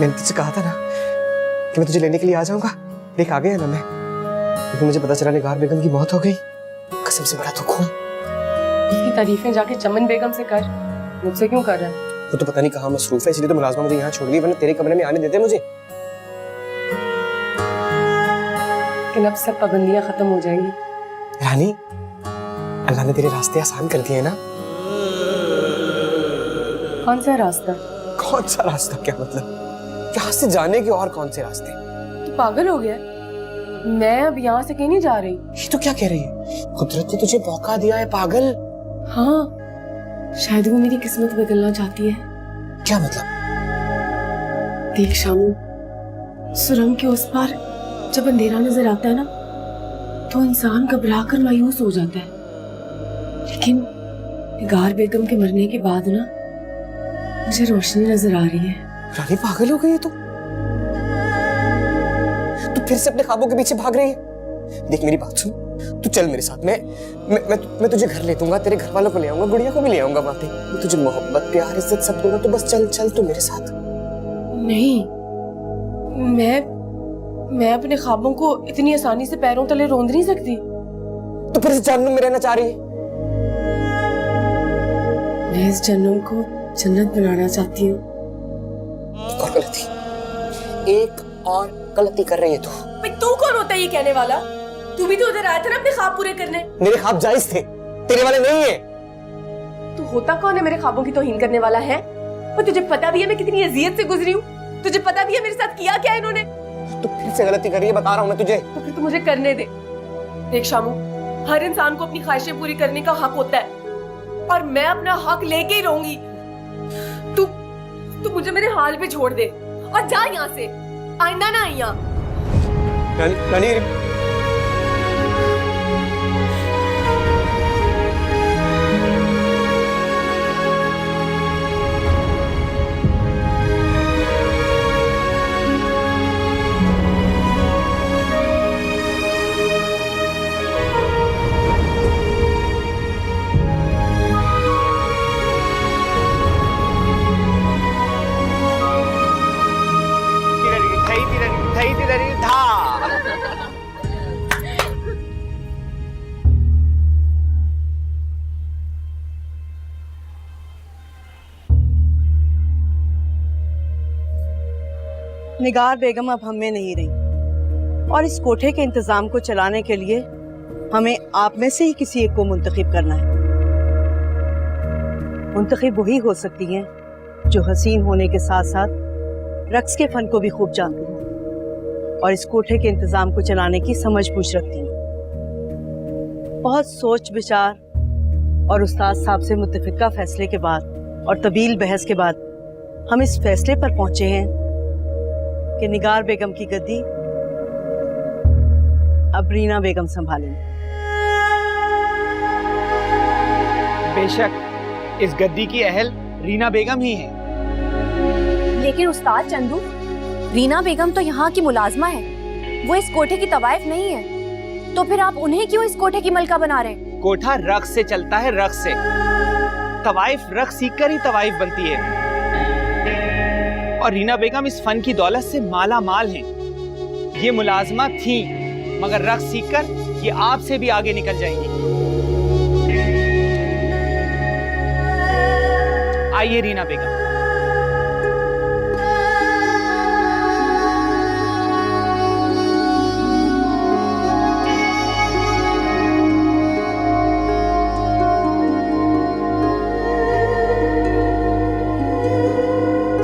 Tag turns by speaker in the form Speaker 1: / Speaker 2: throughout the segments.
Speaker 1: मैंने तुझसे कहा था ना कि मैं तुझे लेने के लिए आ जाऊंगा। देख आ गया ना मैं, लेकिन मुझे पता चला निगार बेगम की मौत हो गई। कसम से बड़ा दुख हुआ।
Speaker 2: इसकी तारीफें जाके चमन बेगम से कर, मुझसे क्यों कर रहा है?
Speaker 1: वो तो पता नहीं कहाँ मसरूफ है, इसलिए तो मुलाजमा मुझे यहाँ छोड़ गई, वरना तेरे कमरे में आने देते मुझे।
Speaker 2: लेकिन अब सब पाबंदियां खत्म हो जाएंगी।
Speaker 1: रानी, अल्लाह ने तेरे रास्ते आसान कर दिए ना।
Speaker 2: कौन सा रास्ता?
Speaker 1: कौन सा रास्ता? क्या मतलब? यहाँ से जाने के और कौन से रास्ते?
Speaker 2: तू पागल हो गया? मैं अब यहाँ से कहीं नहीं जा रही।
Speaker 1: ये तो क्या कह रही है? कुदरत ने तुझे मौका दिया है पागल।
Speaker 2: हाँ, शायद वो मेरी किस्मत बदलना चाहती है।
Speaker 1: क्या मतलब?
Speaker 2: देख शामू, सुरंग के उस पार जब अंधेरा नजर आता है ना, तो इंसान घबरा कर मायूस हो जाता है। लेकिन निगार बेगम के मरने के बाद ना मुझे रोशनी नजर आ रही है।
Speaker 1: रानी पागल हो गई है तू? तू फिर से अपने ख्वाबों के पीछे भाग रही है। देख मेरी बात सुन, तू चल मेरे साथ। मैं तुझे घर ले दूंगा, तेरे घर वालों को ले आऊंगा, गुड़िया को भी ले आऊंगा। बातें मैं तुझे मोहब्बत प्यार इज्जत सब दूंगा, तो बस चल चल तू मेरे साथ।
Speaker 2: नहीं, मैं अपने ख्वाबों को इतनी आसानी से पैरों तले रोंद नहीं सकती।
Speaker 1: तो फिर इस जहन्नुम में रहना चाह रही है?
Speaker 2: मैं इस जन्नत को जन्नत बनाना चाहती हूँ।
Speaker 1: एक और गलती कर रही है तू।
Speaker 2: तू कौन होता है ये कहने वाला? तू भी तो उधर आया था ना अपने ख्वाब पूरे करने।
Speaker 1: मेरे ख्वाब जायज थे, तेरे वाले नहीं है।
Speaker 2: तू होता कौन है मेरे ख्वाबों की तौहीन करने वाला है? और तुझे पता भी है मैं कितनी अजियत से गुजरी हूँ? तुझे पता भी है मेरे साथ किया क्या इन्होंने?
Speaker 1: तू फिर से गलती कर रही है, बता रहा हूँ मैं तुझे।
Speaker 2: तो फिर तू मुझे करने दे। देख शामू, हर इंसान को अपनी ख्वाहिशें पूरी करने का हक होता है, और मैं अपना हक लेके ही रहूंगी। तू मुझे मेरे हाल पे छोड़ दे और जा यहाँ से। आइंदा ना आई यहाँ।
Speaker 1: रानी,
Speaker 3: निगार बेगम अब हम में नहीं रही, और इस कोठे के इंतजाम को चलाने के लिए हमें आप में से ही किसी एक को मुंतखब करना है। मुंतखब वही हो सकती हैं जो हसीन होने के साथ साथ रक्स के फन को भी खूब जानती हैं और इस कोठे के इंतजाम को चलाने की समझ बूझ रखती हैं। बहुत सोच विचार और उस्ताद साहब से मुत्तफिका फैसले के बाद और तवील बहस के बाद हम इस फैसले पर पहुंचे हैं कि निगार बेगम की गद्दी अब रीना बेगम संभालेंगी।
Speaker 4: बेशक इस गद्दी की अहल रीना बेगम ही है।
Speaker 5: लेकिन उस्ताद चंदू, रीना बेगम तो यहाँ की मुलाजमा है, वो इस कोठे की तवाइफ नहीं है, तो फिर आप उन्हें क्यों इस कोठे की मलका बना रहे हैं?
Speaker 4: कोठा रक्स से चलता है, रक्स से। तवाइफ रक्स सीखकर ही तवाइफ बनती है, और रीना बेगम इस फन की दौलत से माला माल हैं। ये मुलाजमा थी, मगर रक्स सीखकर ये आपसे भी आगे निकल जाएंगी। आइए रीना बेगम।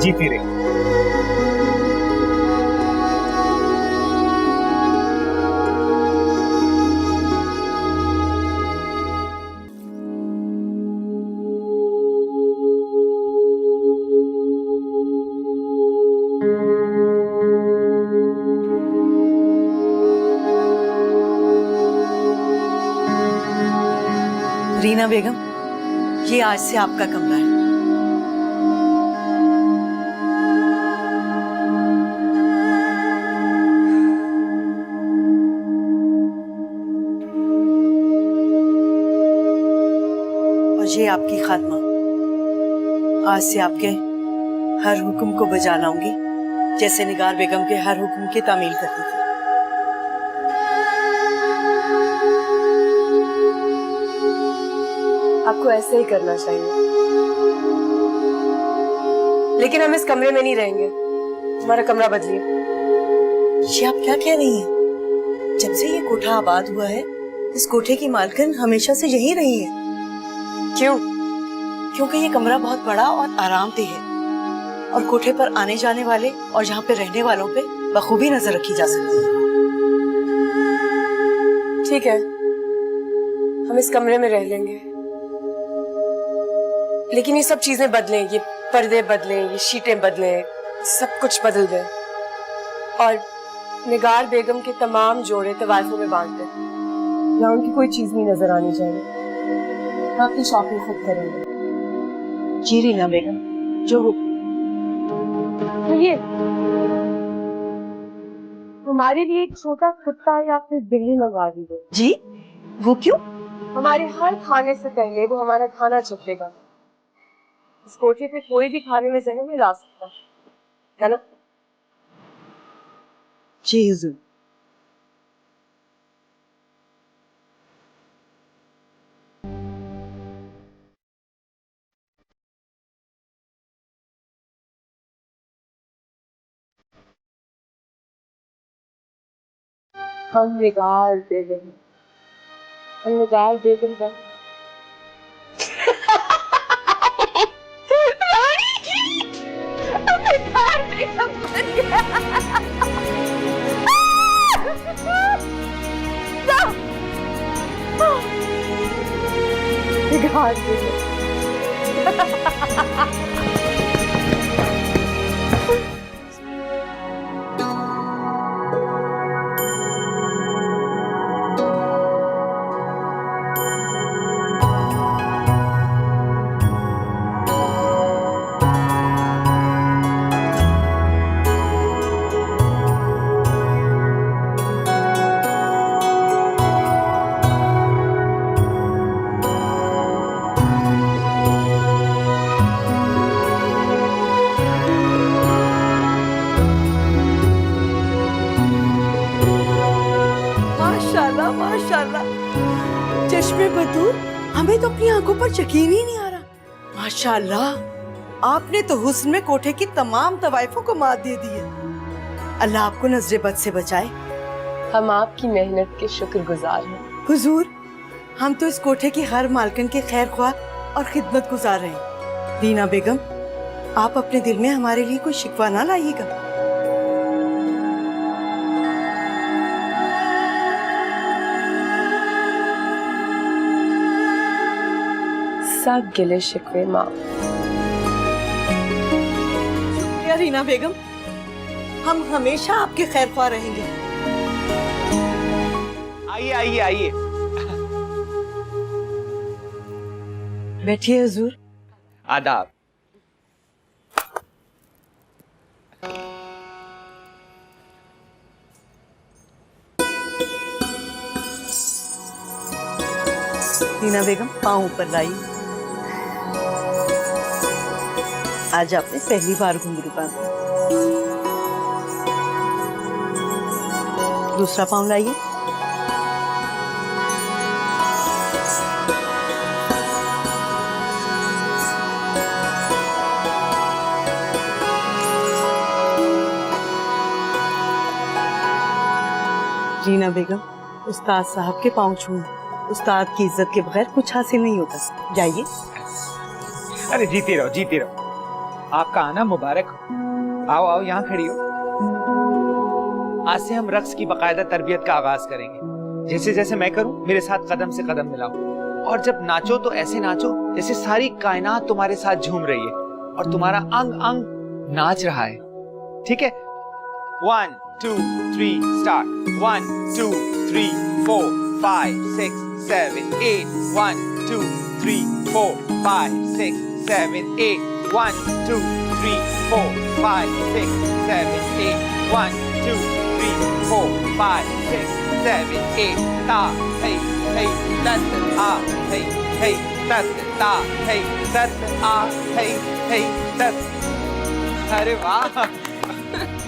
Speaker 4: जीती रही।
Speaker 3: रीना बेगम, ये आज से आपका कमरा है। और ये आपकी खात्मा। आज से आपके हर हुक्म को बजा लाऊंगी जैसे निगार बेगम के हर हुक्म की तामील करती थी।
Speaker 2: आपको ऐसे ही करना चाहिए, लेकिन हम इस कमरे में नहीं रहेंगे। हमारा कमरा बदलिए।
Speaker 3: ये आप क्या कह रही हैं? जब से ये कोठा आबाद हुआ है, इस कोठे की मालकिन हमेशा से यही रही है।
Speaker 2: क्यों?
Speaker 3: क्योंकि ये कमरा बहुत बड़ा और आरामदेह है और कोठे पर आने जाने वाले और यहाँ पे रहने वालों पे बखूबी नजर रखी जा सकती है।
Speaker 2: ठीक है, हम इस कमरे में रह लेंगे, लेकिन ये सब चीजें बदलें, ये पर्दे बदलें, ये शीटें बदलें, सब कुछ बदल दें और निगार बेगम के तमाम जोड़े तवाइफों में बांध दें। यहाँ उनकी कोई चीज नहीं नजर आनी चाहिए। हम अपनी शॉपिंग खुद करेंगे।
Speaker 3: जी रीना बेगम, जो
Speaker 2: ये हमारे लिए एक छोटा कुत्ता या फिर बिल्ली मंगवा दीजिए।
Speaker 3: जी, वो क्यों?
Speaker 2: हमारे हर खाने से पहले वो हमारा खाना चखेगा। इस कोठे पे कोई भी खाने में जहर नहीं ला सकता, है ना?
Speaker 3: जी हुजूर।
Speaker 2: हम निगार बेगम, हम निगार बेगम का निगार बेगम।
Speaker 3: माशाल्लाह माशाल्लाह, चश्मे बतूर, हमें तो अपनी आंखों पर यकीन ही नहीं आ रहा। माशाल्लाह, आपने तो हुस्न में कोठे की तमाम तवाइफों को मात दे दी है। अल्लाह आपको नजरे बद से बचाए।
Speaker 2: हम आपकी मेहनत के शुक्रगुजार हैं।
Speaker 3: हुजूर, हम तो इस कोठे की हर मालकिन के खैर ख्वाह और खिदमत गुजार रहे हैं। रीना बेगम, आप अपने दिल में हमारे लिए कोई शिकवा ना लाइएगा।
Speaker 2: सब गिले शिकवे माफ।
Speaker 3: शुक्रिया रीना बेगम, हम हमेशा आपके खैर ख्वाह रहेंगे।
Speaker 4: आइए आइए आइए।
Speaker 3: बैठिए हुजूर।
Speaker 4: आदाब।
Speaker 3: रीना बेगम, पाँव ऊपर लाइए। आज आपने पहली बार घुंघरू बांधा। दूसरा पाँव लाइए। रीना बेगम, उस्ताद साहब के पाँव छूएं। उस्ताद की इज्जत के बगैर कुछ हासिल नहीं होता। जाइए।
Speaker 4: अरे जीती रहो जीती रहो, आपका आना मुबारक हो। आओ आओ, यहाँ खड़ी हो। आज से हम रक्स की बाकायदा तरबियत का आगाज करेंगे। जैसे जैसे मैं करूं, मेरे साथ कदम से कदम मिलाओ। और जब नाचो तो ऐसे नाचो जैसे सारी कायनात तुम्हारे साथ झूम रही है और तुम्हारा अंग अंग नाच रहा है। ठीक है? 1 2 3 start. 1 2 3 4 5 6 7 8 1 2 3 4 5 6 7 8 1 2 3 4 5 6 7 8 1 2 3 4 5 6 7 8 ta hey hey that's the ta hey hey that's the ta hey that's the a hey hey that's। अरे वाह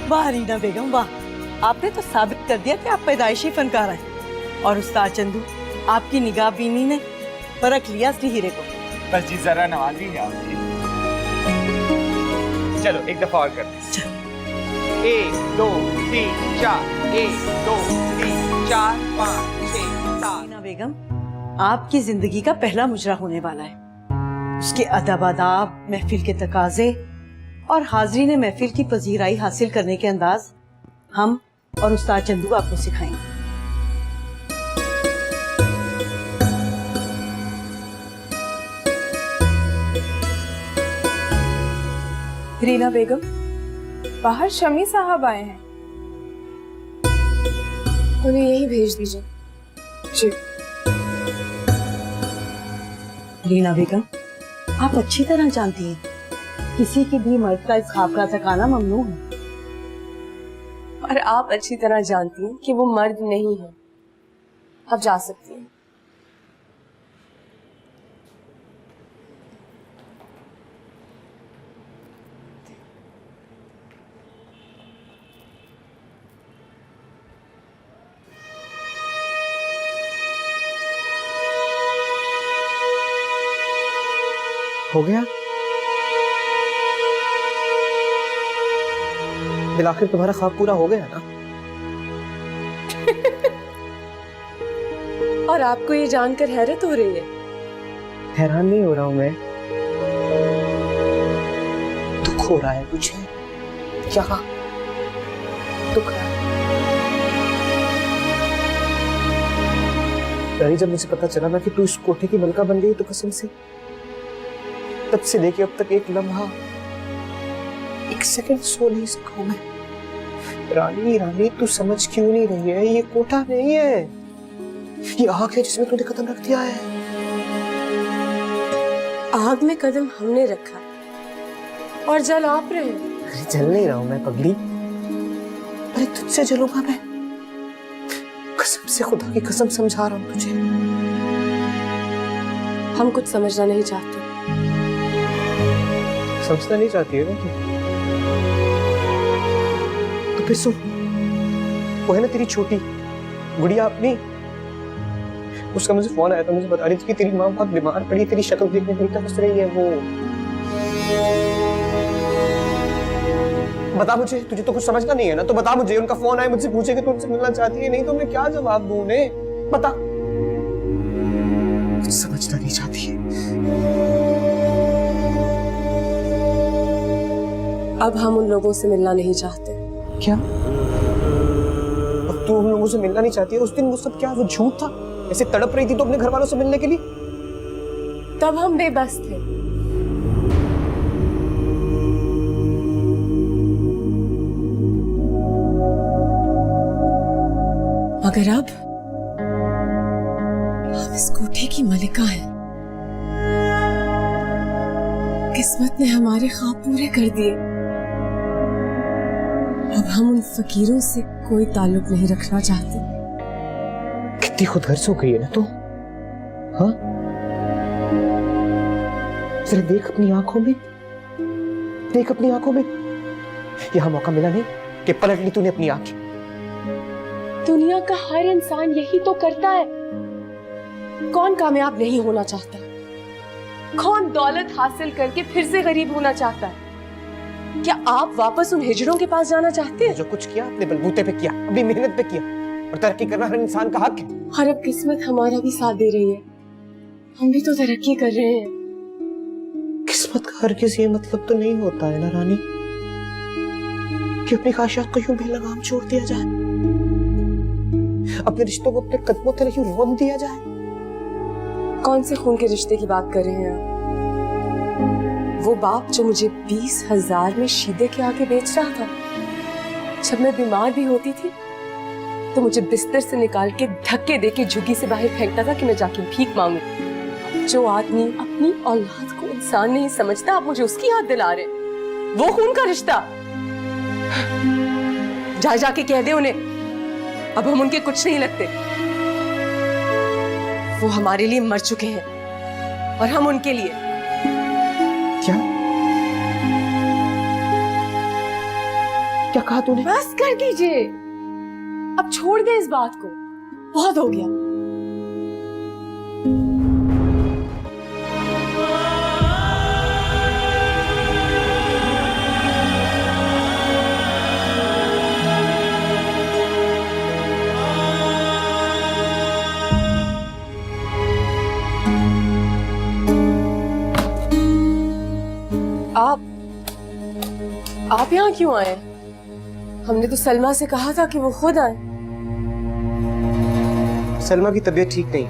Speaker 3: वाह रीना बेगम वाह, आपने तो साबित कर दिया कि आप पैदाइशी फनकार हैं। और उस्ताद चंदू, आपकी निगाह बीनी ने परख लिया असली हीरे को।
Speaker 4: बस जी जरा नवाजी है आपकी। चलो एक दफा और करते हैं। 1 2 3 4 1 2 3 4 5 6 7।
Speaker 3: रीना बेगम आपकी जिंदगी का पहला मुजरा होने वाला है। उसके अदब आदाब, महफिल के तकाजे और हाजरीन महफिल की पजीराई हासिल करने के अंदाज हम और उस्ताद चंदू आपको सिखाएंगे।
Speaker 2: रीना बेगम, बाहर शमी साहब आए हैं, उन्हें यही भेज दीजिए। जी।
Speaker 3: रीना बेगम, आप अच्छी तरह जानती हैं किसी की भी मर्द का इस खाबका तक आना ममनू है।
Speaker 2: और आप अच्छी तरह जानती हैं कि वो मर्द नहीं है। अब जा सकती हैं।
Speaker 1: हो गया? दिल आखिर तुम्हारा ख्वाब पूरा हो गया ना?
Speaker 2: और आपको ये जानकर हैरत हो रही है?
Speaker 1: हैरान नहीं हो रहा हूं मैं, दुख हो रहा है मुझे। क्या दुख है? रानी, जब मुझे पता चला ना कि तू इस कोठे की मलका बन गई तो कसम से तब से लेके अब तक एक लम्हा, एक सेकंड सो नहीं सका हूं मैं। रानी रानी, तू समझ क्यों नहीं रही है? ये कोठा नहीं है, ये आग है जिसमें तूने कदम रख दिया है।
Speaker 2: आग में कदम हमने रखा और जल आप रहे हैं।
Speaker 1: अरे जल नहीं रहा हूं मैं पगली, अरे तुझसे जलूंगा मैं, कसम से, खुदा की कसम समझा रहा हूं तुझे।
Speaker 2: हम कुछ समझना नहीं चाहते।
Speaker 1: समझना नहीं चाहती है ना तू? तो फिर सुन, वो है ना तेरी छोटी गुड़िया अपनी, उसका मुझे फोन आया था, मुझे बता रही थी कि तेरी माँ बहुत बीमार पड़ी, तेरी शक्ल देखने बड़ी तरस रही है वो। बता मुझे, तुझे तो कुछ समझना नहीं है ना, तो बता मुझे। उनका फोन आया, मुझसे पूछे कि तू उनसे मिलना चाहती है, नहीं तो मैं क्या जवाब दूं उन्हें? बता। कुछ समझना नहीं चाहती है।
Speaker 2: अब हम उन लोगों से मिलना नहीं चाहते।
Speaker 1: क्या? अब तू उन लोगों से मिलना नहीं चाहती है? उस दिन वो सब क्या, वो झूठ था? ऐसे तड़प रही थी तो अपने घर वालों से मिलने के लिए?
Speaker 2: तब हम बेबस थे। मगर अब हम इस कोठे की मलिका हैं। किस्मत ने हमारे ख्वाब पूरे कर दिए। अब हम उन फकीरों से कोई ताल्लुक नहीं रखना चाहते।
Speaker 1: कितनी खुदगर्ज हो गई है ना तू, हाँ? जरा देख अपनी आंखों में, देख अपनी आंखों में। यहां मौका मिला नहीं कि पलट ली तूने अपनी आंखें।
Speaker 2: दुनिया का हर इंसान यही तो करता है। कौन कामयाब नहीं होना चाहता? कौन दौलत हासिल करके फिर से गरीब होना चाहता है? क्या आप वापस उन हिजड़ों के पास जाना चाहते हैं?
Speaker 1: जो कुछ किया अपने बलबूते पे किया, अपनी मेहनत पे किया, और तरक्की करना हर इंसान का हक है।
Speaker 2: और अब किस्मत हमारा भी साथ दे रही है। हम भी तो तरक्की कर रहे हैं।
Speaker 1: किस्मत का हर किसी ये मतलब तो नहीं होता है ना रानी, कि अपनी ख्वाहिशात को यूं भी लगाम छोड़ दिया जाए, अपने रिश्तों को अपने कदमों तले यूं रोन दिया जाए।
Speaker 2: कौन से खून के रिश्ते की बात कर रहे हैं आप? वो बाप जो मुझे 20,000 में शीदे के आगे बेच रहा था, जब मैं बीमार भी होती थी तो मुझे बिस्तर से निकाल के धक्के देके झुग्गी से बाहर फेंकता था कि मैं जाके भीख मांगू। जो आदमी अपनी औलाद को इंसान नहीं समझता, आप मुझे उसकी याद दिला रहे। वो खून का रिश्ता। जाके कह दे उन्हें, अब हम उनके कुछ नहीं लगते। वो हमारे लिए मर चुके हैं और हम उनके लिए।
Speaker 1: क्या क्या कहा तूने?
Speaker 2: बस कर दीजिए, अब छोड़ दे इस बात को, बहुत हो गया। आप यहाँ क्यों आए? हमने तो सलमा से कहा था कि वो खुद आए।
Speaker 1: सलमा की तबीयत ठीक नहीं,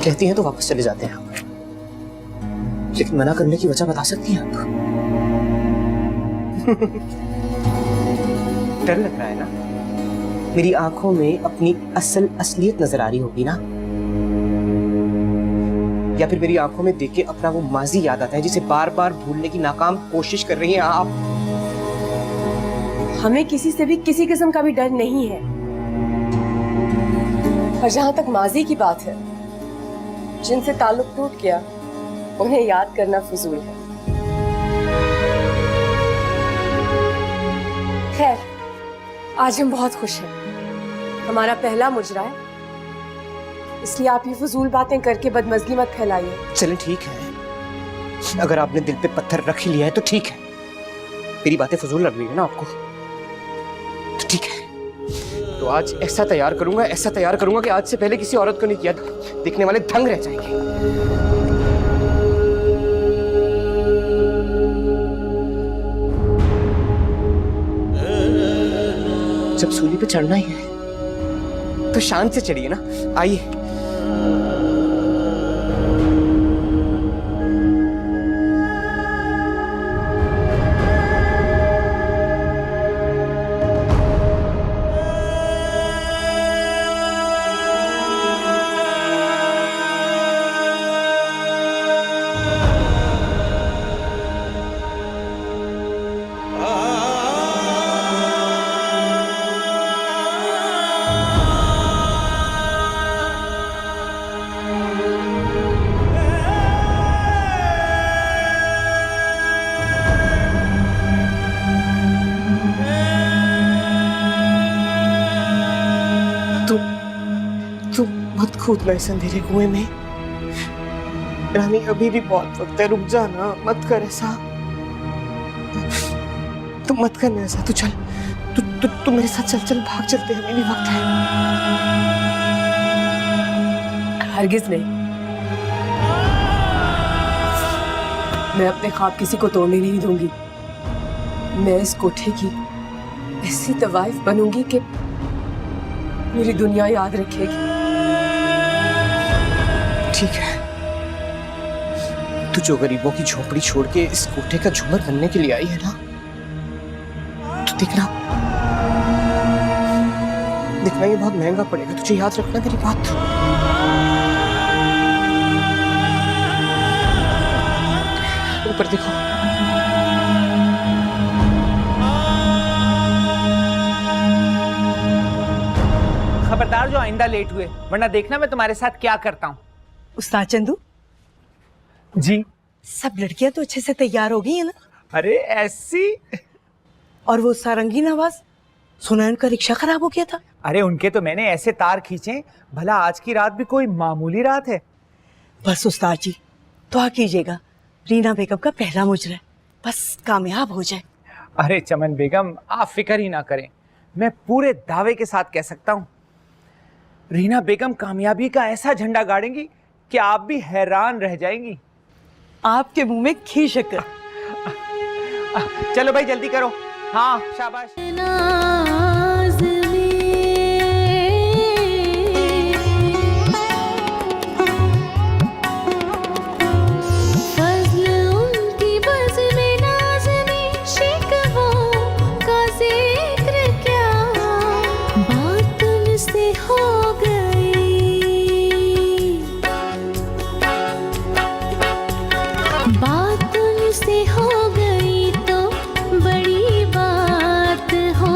Speaker 1: कहती हैं तो वापस चले जाते हैं यहाँ पर, लेकिन मना करने की वजह बता सकती हैं आप? डर लग रहा है ना? मेरी आंखों में अपनी असलियत नजर आ रही होगी ना? या फिर मेरी आंखों में देख के अपना वो माजी याद आता है जिसे बार बार भूलने की नाकाम कोशिश कर रही हैं आप?
Speaker 2: हमें किसी से भी किसी किस्म का भी डर नहीं है, और जहां तक माजी की बात है, जिनसे ताल्लुक टूट गया उन्हें याद करना फजूल है। खैर, आज हम बहुत खुश हैं, हमारा पहला मुजरा है, इसलिए आप ये फजूल बातें करके बदमजगी मत फैलाइए।
Speaker 1: चलें ठीक है, अगर आपने दिल पे पत्थर रख ही लिया है तो ठीक है, मेरी बातें फजूल लग रही है ना आपको, तो ठीक है। तो आज ऐसा तैयार करूंगा कि आज से पहले किसी औरत को नहीं किया, देखने वाले दंग रह जाएंगे। जब सूली पे चढ़ना ही है तो शान से चढ़िए ना, आइए। तुम मत कूदना इस अंधेरे कुएं में रानी, अभी भी बहुत वक्त है, रुक जाना, मत कर ऐसा, तुम मत करना ऐसा, तू चल, तू मेरे साथ चल, भाग चलते हैं, अभी भी वक्त है।
Speaker 2: हरगिज नहीं, मैं अपने ख्वाब किसी को तोड़ने नहीं दूंगी। मैं इस कोठे की ऐसी तवाइफ बनूंगी कि मेरी दुनिया याद रखेगी।
Speaker 1: ठीक है, तू जो गरीबों की झोपड़ी छोड़ के इस कोठे का झूमर बनने के लिए आई है ना, तो देखना ये बहुत महंगा पड़ेगा, तुझे याद रखना मेरी बात। ऊपर देखो,
Speaker 4: खबरदार जो आइंदा लेट हुए, वरना देखना मैं तुम्हारे साथ क्या करता हूँ।
Speaker 3: उस्ताद चंदू
Speaker 4: जी,
Speaker 3: सब लड़कियां तो अच्छे से तैयार हो गई है ना?
Speaker 4: अरे ऐसी।
Speaker 3: और वो सारंगी नवाज, सुना उनका रिक्शा खराब हो गया था।
Speaker 4: अरे उनके तो मैंने ऐसे तार खींचे, भला आज की रात भी कोई मामूली रात है।
Speaker 3: बस उस्ताद जी दुआ कीजिएगा, रीना बेगम का पहला मुजरा है, बस कामयाब हो जाए।
Speaker 4: अरे चमन बेगम, आप फिक्र ही ना करें, मैं पूरे दावे के साथ कह सकता हूँ, रीना बेगम कामयाबी का ऐसा झंडा गाड़ेंगी कि आप भी हैरान रह जाएंगी।
Speaker 3: आपके मुंह में घी शक्कर।
Speaker 4: चलो भाई जल्दी करो। हाँ शाबाश।
Speaker 6: बात उनसे हो गई तो बड़ी बात हो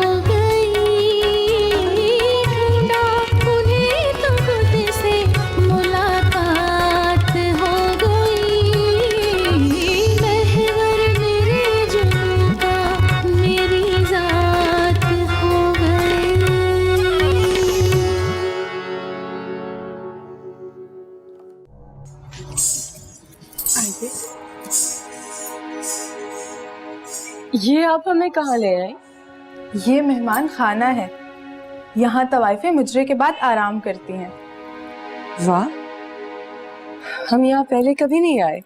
Speaker 2: ये आप हमें कहाँ ले आए?
Speaker 6: ये मेहमान खाना है। यहाँ तवाइफे मुजरे के बाद आराम करती हैं।
Speaker 2: वाह, हम यहाँ पहले कभी नहीं आए।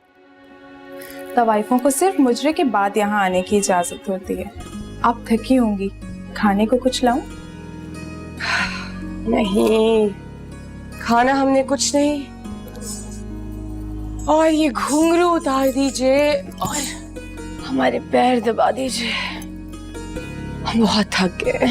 Speaker 6: तवाइफों को सिर्फ मुजरे के बाद यहाँ आने की इजाजत होती है। आप थकी होंगी, खाने को कुछ लाऊं?
Speaker 2: नहीं, खाना हमने कुछ नहीं। और ये घुंघरू उतार दीजिए और हमारे पैर दबा दीजिए, हम बहुत थक गए।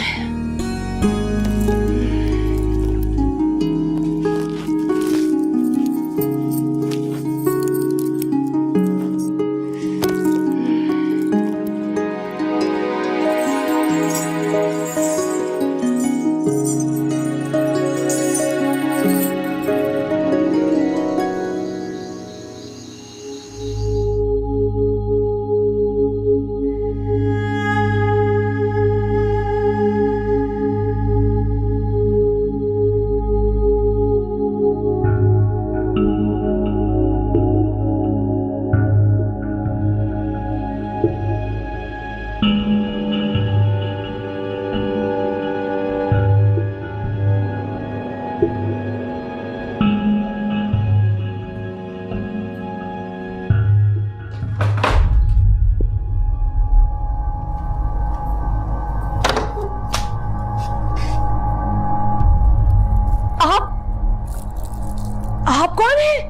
Speaker 2: आप कौन हैं?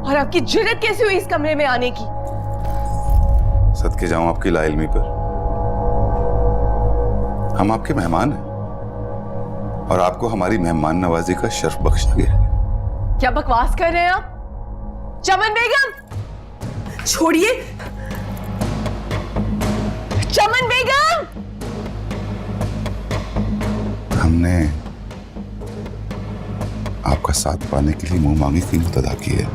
Speaker 2: और आपकी जुर्रत कैसे हुई इस कमरे में आने की?
Speaker 7: सदके जाऊं आपकी लाइल्मी पर। हम आपके मेहमान हैं और आपको हमारी मेहमान नवाजी का शर्फ बख्शा गया।
Speaker 2: क्या बकवास कर रहे हैं आप? चमन बेगम, छोड़िए। चमन बेगम,
Speaker 7: हमने आपका साथ पाने के लिए मुंह मांगी कीमत अदा की है।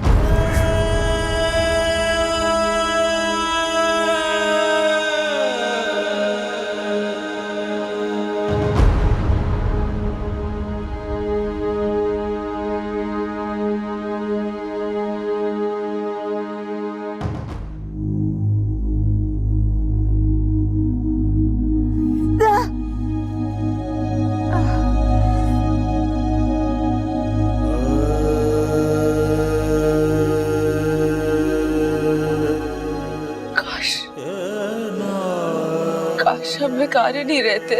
Speaker 2: काश हम बेकार ही नहीं रहते,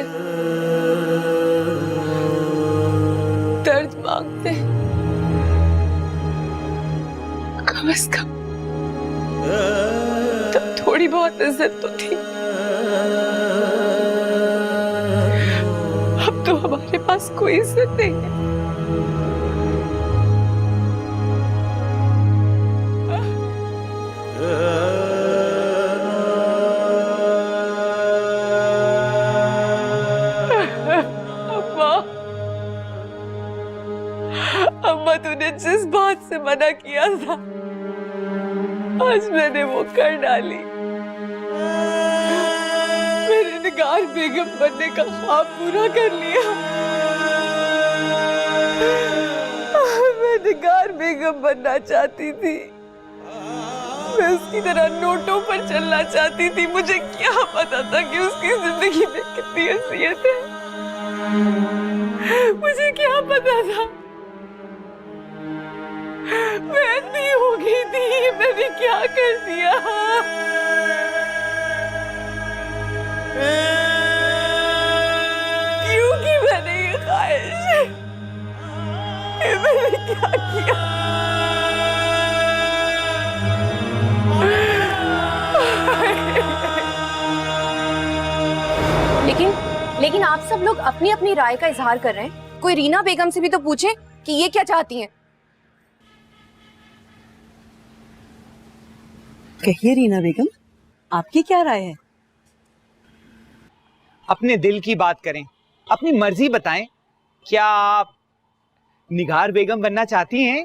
Speaker 2: दर्द मांगते, कम से कम तब थोड़ी बहुत इज्जत तो थी। अब तो हमारे पास कोई इज्जत नहीं है। अम्मा, तूने जिस बात से मना किया था आज मैंने वो कर डाली। मेरे निगार बेगम बनने का ख्वाब पूरा कर लिया। मैं निगार बेगम बनना चाहती थी, मैं उसकी तरह नोटों पर चलना चाहती थी। मुझे क्या पता था कि उसकी जिंदगी में कितनी हैसियत है। मुझे क्या पता था मैं अंधी हो गई थी। मैंने क्या कर दिया? क्यों की मैंने ये ख्वाहिश? मैंने क्या किया?
Speaker 5: लेकिन आप सब लोग अपनी अपनी राय का इजहार कर रहे हैं। कोई रीना बेगम से भी तो पूछे कि ये क्या चाहती हैं।
Speaker 3: कहिए रीना बेगम, आपकी क्या राय है?
Speaker 4: अपने दिल की बात करें, अपनी मर्जी बताएं। क्या आप निगार बेगम बनना चाहती हैं?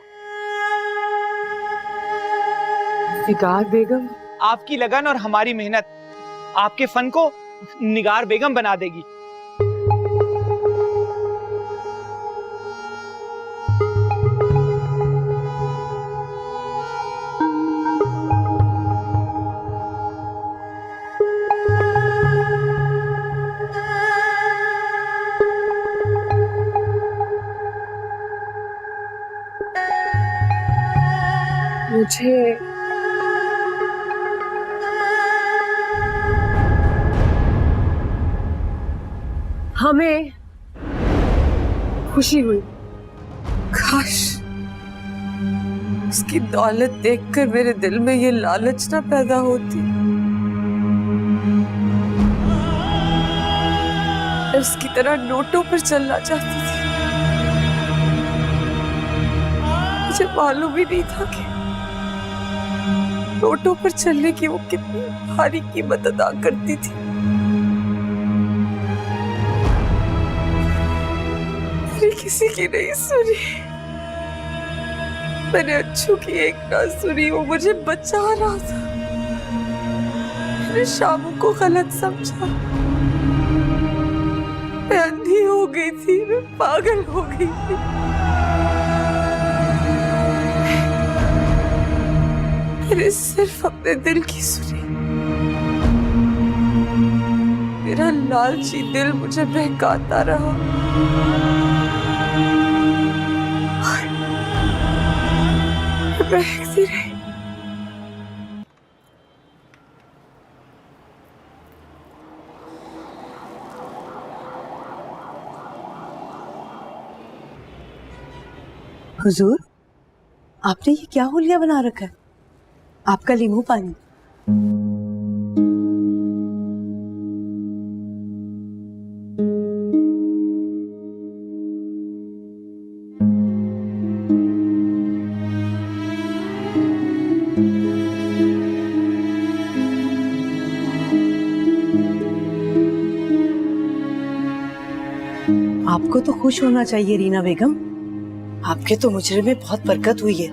Speaker 2: निगार बेगम?
Speaker 4: आपकी लगन और हमारी मेहनत आपके फन को निगार बेगम बना देगी।
Speaker 2: मुझे हमें खुशी हुई। काश उसकी दौलत देखकर मेरे दिल में ये लालच ना पैदा होती। मैं उसकी तरह नोटों पर चलना चाहती थी। मुझे मालूम ही नहीं था कि नोटों पर चलने की वो कितनी भारी कीमत अदा करती थी। मैंने किसी की नहीं सुनी, मैंने अच्छू की एक ना सुनी। वो मुझे बचा रहा था, मैंने शामू को गलत समझा। मैं अंधी हो गई थी, मैं पागल हो गई थी। मैंने सिर्फ अपने दिल की सुनी। मेरा लालची दिल मुझे बहकाता रहा। बहकती रही।
Speaker 3: हुजूर, आपने ये क्या हुलिया बना रखा है? आपका लींबू पानी। आपको तो खुश होना चाहिए रीना बेगम, आपके तो मुजरे में बहुत बरकत हुई है।